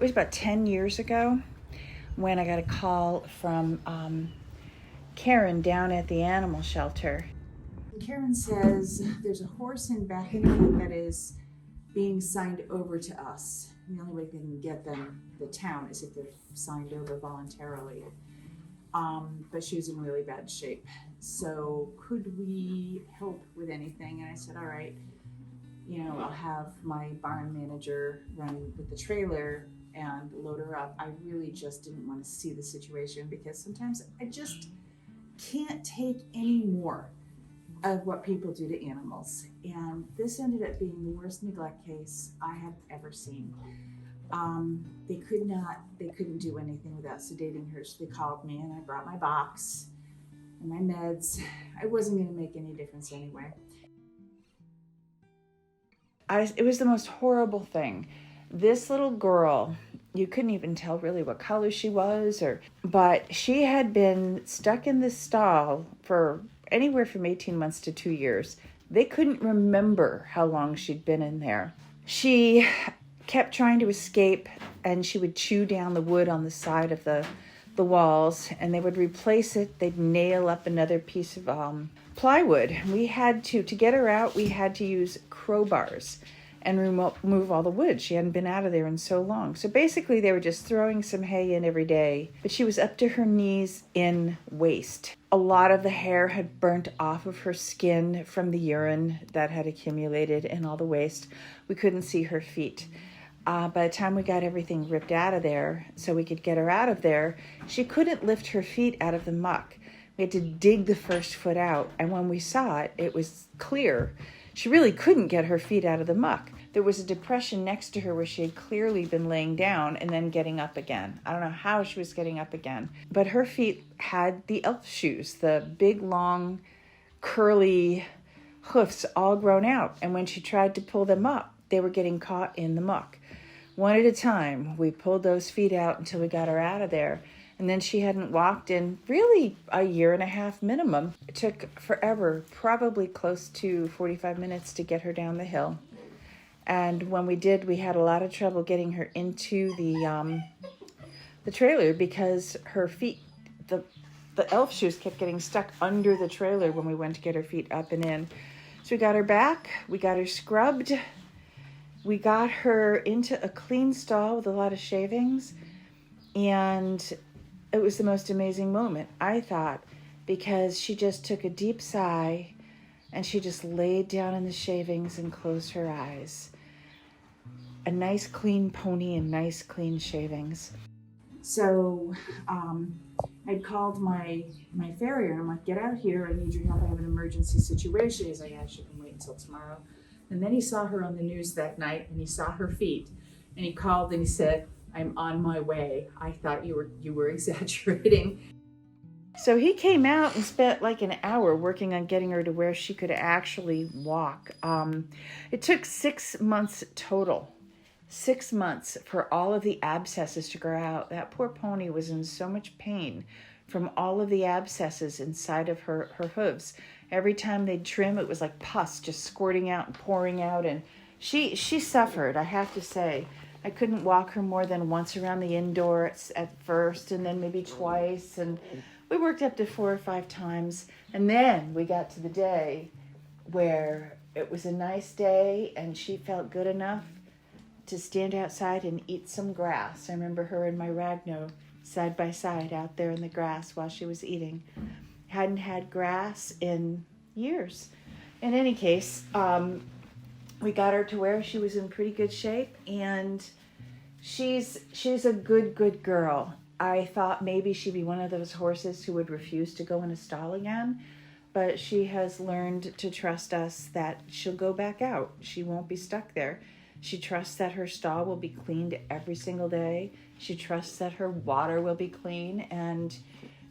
was about 10 years ago when I got a call from Karen down at the animal shelter. Karen says there's a horse in Bethany that is being signed over to us. The only way they can get them, the town, is if they're signed over voluntarily. But she was in really bad shape. So could we help with anything? And I said, all right, I'll have my barn manager run with the trailer and load her up. I really just didn't want to see the situation because sometimes I just can't take any more of what people do to animals. And this ended up being the worst neglect case I have ever seen. They couldn't do anything without sedating her. So they called me and I brought my box and my meds. I wasn't going to make any difference anyway. It was the most horrible thing. This little girl, you couldn't even tell really what color she was, but she had been stuck in this stall for anywhere from 18 months to 2 years. They couldn't remember how long she'd been in there. She kept trying to escape, and she would chew down the wood on the side of the walls, and they would replace it. They'd nail up another piece of plywood. We had to get her out, we had to use crowbars and remove all the wood. She hadn't been out of there in so long. So basically they were just throwing some hay in every day, but she was up to her knees in waste. A lot of the hair had burnt off of her skin from the urine that had accumulated in all the waste. We couldn't see her feet. By the time we got everything ripped out of there so we could get her out of there, she couldn't lift her feet out of the muck. We had to dig the first foot out, and when we saw it, it was clear. She really couldn't get her feet out of the muck. There was a depression next to her where she had clearly been laying down and then getting up again. I don't know how she was getting up again, but her feet had the elf shoes, the big, long, curly hoofs all grown out. And when she tried to pull them up, they were getting caught in the muck. One at a time, we pulled those feet out until we got her out of there. And then she hadn't walked in really a year and a half minimum. It took forever, probably close to 45 minutes to get her down the hill. And when we did, we had a lot of trouble getting her into the trailer because her feet, the elf shoes kept getting stuck under the trailer when we went to get her feet up and in. So we got her back, we got her scrubbed, we got her into a clean stall with a lot of shavings, and it was the most amazing moment, I thought, because she just took a deep sigh and she just laid down in the shavings and closed her eyes. A nice clean pony and nice clean shavings. So I'd called my farrier and I'm like, get out here, I need your help, I have an emergency situation. He's like, yeah, she can wait until tomorrow. And then he saw her on the news that night and he saw her feet and he called and he said, I'm on my way. I thought you were exaggerating. So he came out and spent like an hour working on getting her to where she could actually walk. It took 6 months total. 6 months for all of the abscesses to grow out. That poor pony was in so much pain from all of the abscesses inside of her hooves. Every time they'd trim, it was like pus just squirting out and pouring out. And she suffered, I have to say. I couldn't walk her more than once around the indoor at first, and then maybe twice. And we worked up to 4 or 5 times. And then we got to the day where it was a nice day and she felt good enough to stand outside and eat some grass. I remember her and my ragno side by side out there in the grass while she was eating. Hadn't had grass in years. In any case, we got her to where she was in pretty good shape, and she's a good girl. I thought maybe she'd be one of those horses who would refuse to go in a stall again, but she has learned to trust us that she'll go back out. She won't be stuck there. She trusts that her stall will be cleaned every single day. She trusts that her water will be clean, and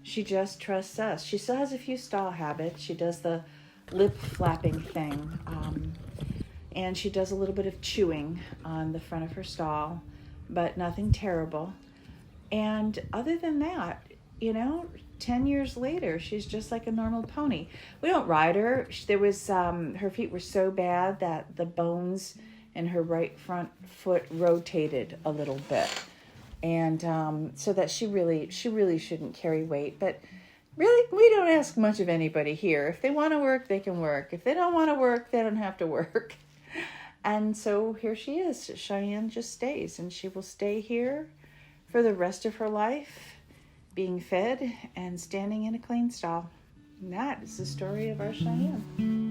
she just trusts us. She still has a few stall habits. She does the lip flapping thing, and she does a little bit of chewing on the front of her stall, but nothing terrible. And other than that, 10 years later, she's just like a normal pony. We don't ride her. There was, her feet were so bad that the bones in her right front foot rotated a little bit. and so that she really shouldn't carry weight. But really, we don't ask much of anybody here. If they want to work, they can work. If they don't want to work, they don't have to work. And so here she is. Cheyenne just stays, and she will stay here for the rest of her life, being fed and standing in a clean stall. And that is the story of our Cheyenne.